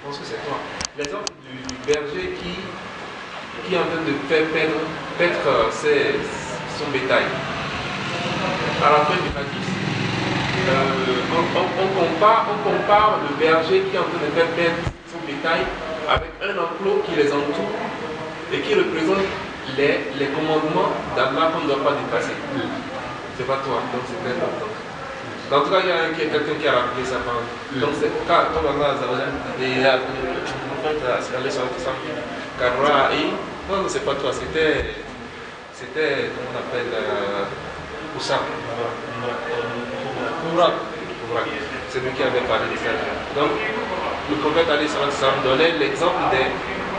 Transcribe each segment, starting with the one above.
pense que c'est toi. L'exemple du berger qui est en train de faire paître son bétail. À la fin du hadith, on compare le berger qui est en train de faire paître son bétail avec un enclos qui les entoure et qui représente les commandements d'Allah qu'on ne doit pas dépasser. C'est pas toi, donc c'est très important. En tout cas, il y a quelqu'un qui a rappelé ça par donc c'est quand Allah et en fait, non, c'est pas toi, c'était comment on appelle Oussam. C'est lui qui avait parlé de ça. Donc, le prophète donnait l'exemple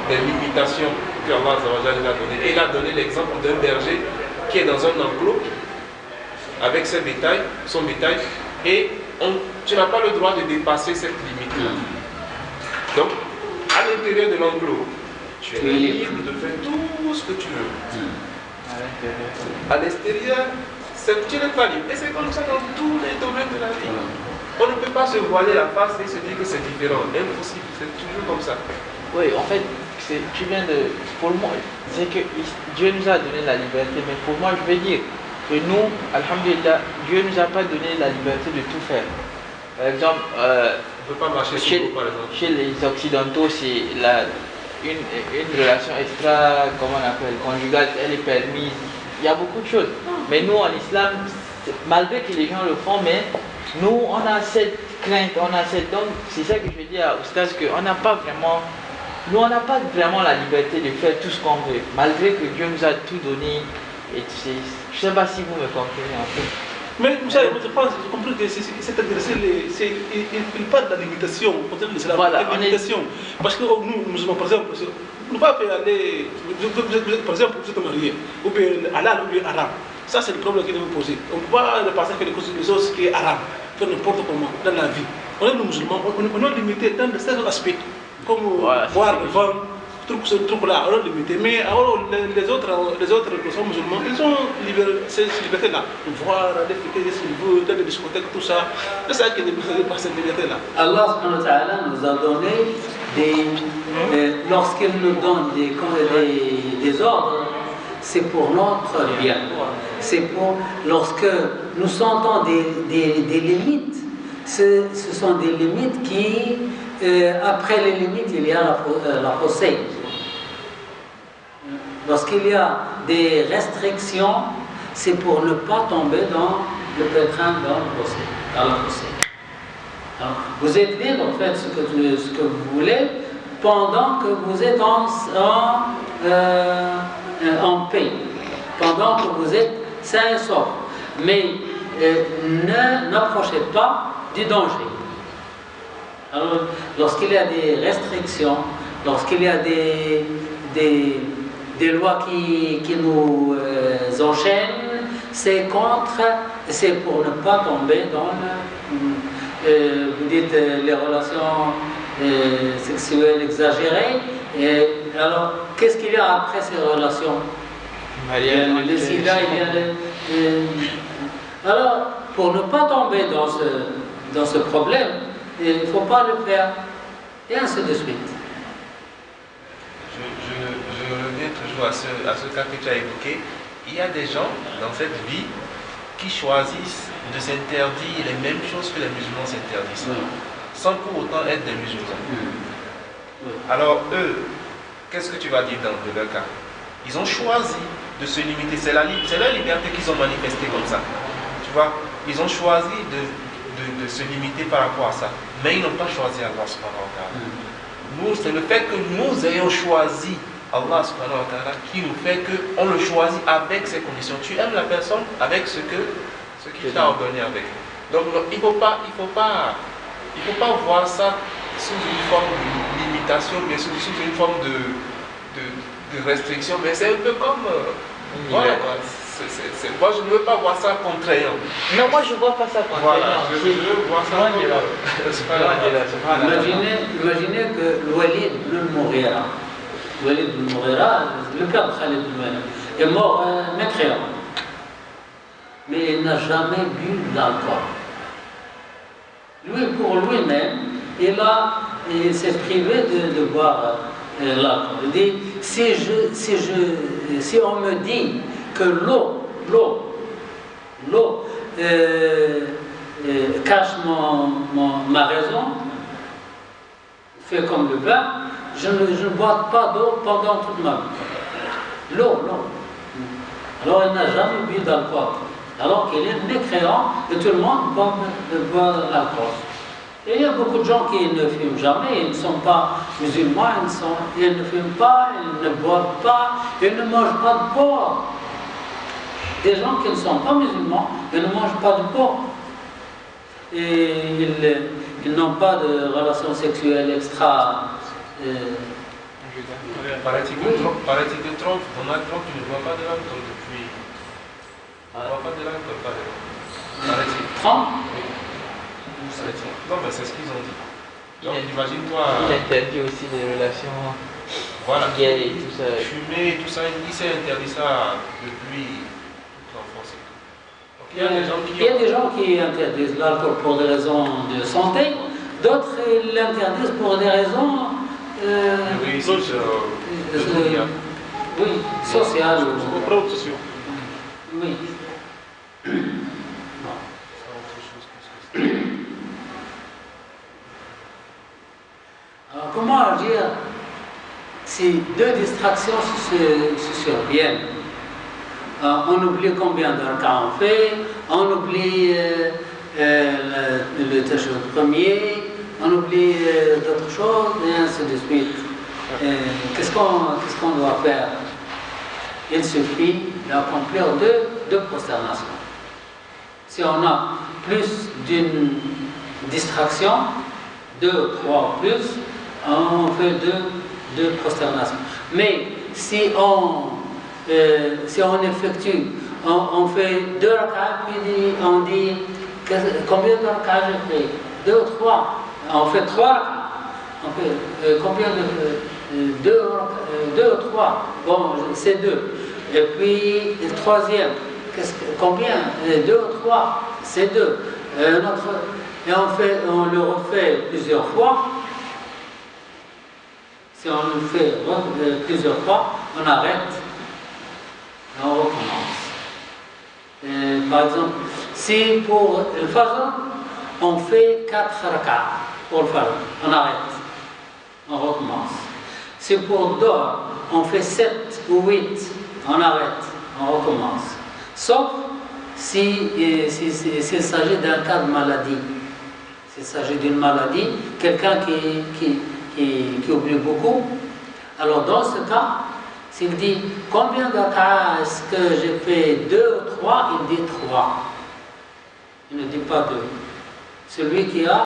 des limitations que Allah a donné. Et il a donné l'exemple d'un berger qui est dans un enclos avec son bétail, et tu n'as pas le droit de dépasser cette limite-là. Donc, à l'intérieur de l'enclos, tu es libre de faire tout ce que tu veux. À l'extérieur, tu n'es pas libre. Et c'est comme ça dans tous les domaines de la vie. On ne peut pas se voiler la face et se dire que c'est différent. Impossible, c'est toujours comme ça. Oui, en fait, tu viens de... Pour moi, c'est que Dieu nous a donné la liberté, mais pour moi, je vais dire que nous, alhamdulillah, Dieu ne nous a pas donné la liberté de tout faire. Par exemple, on peut pas marcher chez les Occidentaux, c'est une relation extra, comment on appelle, conjugale, elle est permise. Il y a beaucoup de choses. Mais nous, en islam, malgré que les gens le font, mais nous, on a cette crainte, donc c'est ça que je veux dire à Oustaz, qu'on n'a pas vraiment... Nous, on n'a pas vraiment la liberté de faire tout ce qu'on veut, malgré que Dieu nous a tout donné. Et je ne sais pas si vous me comprenez en fait. Mais vous savez, je pense, j'ai compris que c'est intéressé, il parle de la limitation, voilà, la limitation. Parce que nous, musulmans, par exemple, on ne va pas faire aller, par exemple, vous êtes marié, ou bien halal ou bien haram. Ça, c'est le problème qu'il nous poser. On ne peut pas passer quelque chose qui est haram, faire n'importe comment dans la vie. On est musulmans, on est limité dans certains aspects, comme voilà, boire le vin. Ce truc-là, on est limité. Mais alors, les autres qui sont musulmans, ils ont cette liberté-là. De voir, d'écouter ce qu'ils veulent, dans les discothèques, tout ça. C'est ça qui est par cette liberté-là. Allah nous a donné lorsqu'il nous donne des ordres, c'est pour notre bien. C'est pour, lorsque nous sentons des limites, ce sont des limites qui, après les limites, il y a la fossée. Lorsqu'il y a des restrictions, c'est pour ne pas tomber dans le pétrin, dans la fossée. Alors, vous êtes libre de faire ce que vous voulez pendant que vous êtes en paix, pendant que vous êtes sain et sauf. Mais n'approchez pas du danger. Alors, lorsqu'il y a des restrictions, lorsqu'il y a des lois qui nous enchaînent, c'est pour ne pas tomber dans vous dites les relations sexuelles exagérées. Et alors, qu'est-ce qu'il y a après ces relations? Il y a le sida, alors, pour ne pas tomber dans ce problème, il ne faut pas le faire, et ainsi de suite. Je reviens toujours à ce cas que tu as évoqué. Il y a des gens dans cette vie qui choisissent de s'interdire les mêmes choses que les musulmans s'interdisent, sans pour autant être des musulmans. Alors eux, qu'est-ce que tu vas dire dans leur cas? Ils ont choisi de se limiter, c'est leur liberté qu'ils ont manifestée comme ça. Tu vois, ils ont choisi de se limiter par rapport à ça, mais ils n'ont pas choisi Allah subhanahu wa ta'ala. Nous, c'est le fait que nous ayons choisi Allah subhanahu wa ta'ala qui nous fait qu'on le choisit avec ses conditions. Tu aimes la personne avec ce qu'il t'a ordonné avec. Donc il ne faut pas voir ça sous une forme de limitation, mais sous une forme de restriction. Mais c'est un peu comme... voilà quoi. Moi je ne veux pas voir ça contraignant. Non, moi je ne vois pas ça contraignant. Voilà, je veux voir ça Imaginez que le Walid ibn Mughira, le père de Khalid ibn Walid, est mort mécréant. Mais il n'a jamais bu de l'alcool. Lui, pour lui-même, il a il s'est privé de boire l'alcool. Il dit, si on me dit que l'eau cache ma raison, fait comme le vin, je ne bois pas d'eau pendant toute ma vie. L'eau. Alors il n'a jamais bu d'alcool, alors qu'il est mécréant et tout le monde boit l'alcool. Et il y a beaucoup de gens qui ne fument jamais, ils ne sont pas musulmans, ils ne fument pas, ils ne boivent pas, ils ne mangent pas de porc. Des gens qui ne sont pas musulmans, ils ne mangent pas de porc. Et ils n'ont pas de relations sexuelles extra. Par l'éthique de Trump, Donald Trump, tu ne bois pas de l'alcool depuis. Tu ne bois pas de l'alcool, par exemple. Par l'éthique. Trump? Oui. Non, mais c'est ce qu'ils ont dit. Donc, imagine-toi. Il interdit aussi les relations gays et tout ça. Fumer, tout ça, il s'est interdit ça depuis l'enfance. Il y a des gens qui interdisent l'alcool pour des raisons de santé, d'autres l'interdisent pour des raisons sociales. Oui. Alors, comment agir si deux distractions se surviennent? On oublie combien de rak'a on fait, on oublie le tashahhud premier, on oublie d'autres choses, et ainsi de suite. Qu'est-ce qu'on doit faire? Il suffit d'accomplir deux prosternations. Si on a plus d'une distraction, 2, 3 plus, on fait deux prosternations. Mais si on effectue, on fait 2 rak'ahs, puis on dit combien de rak'ahs j'ai fait? 2 ou 3. On fait 3 rak'ahs. On fait combien de 2 ou 3? Bon, c'est 2. Et puis le troisième, combien? 2 ou 3? C'est 2. Et on le refait plusieurs fois. Si on le fait plusieurs fois, on arrête et on recommence. Par exemple, si pour le Fajr, on fait 4 rak'ahs pour le Fajr, on arrête, on recommence. Si pour Doha, on fait 7 ou 8, on arrête, on recommence. Sauf s'il s'agit d'un cas de maladie. S'il s'agit d'une maladie, quelqu'un qui oublie beaucoup, alors dans ce cas, s'il dit combien de rak'ahs est-ce que j'ai fait 2 ou 3, il dit 3. Il ne dit pas 2. Celui qui a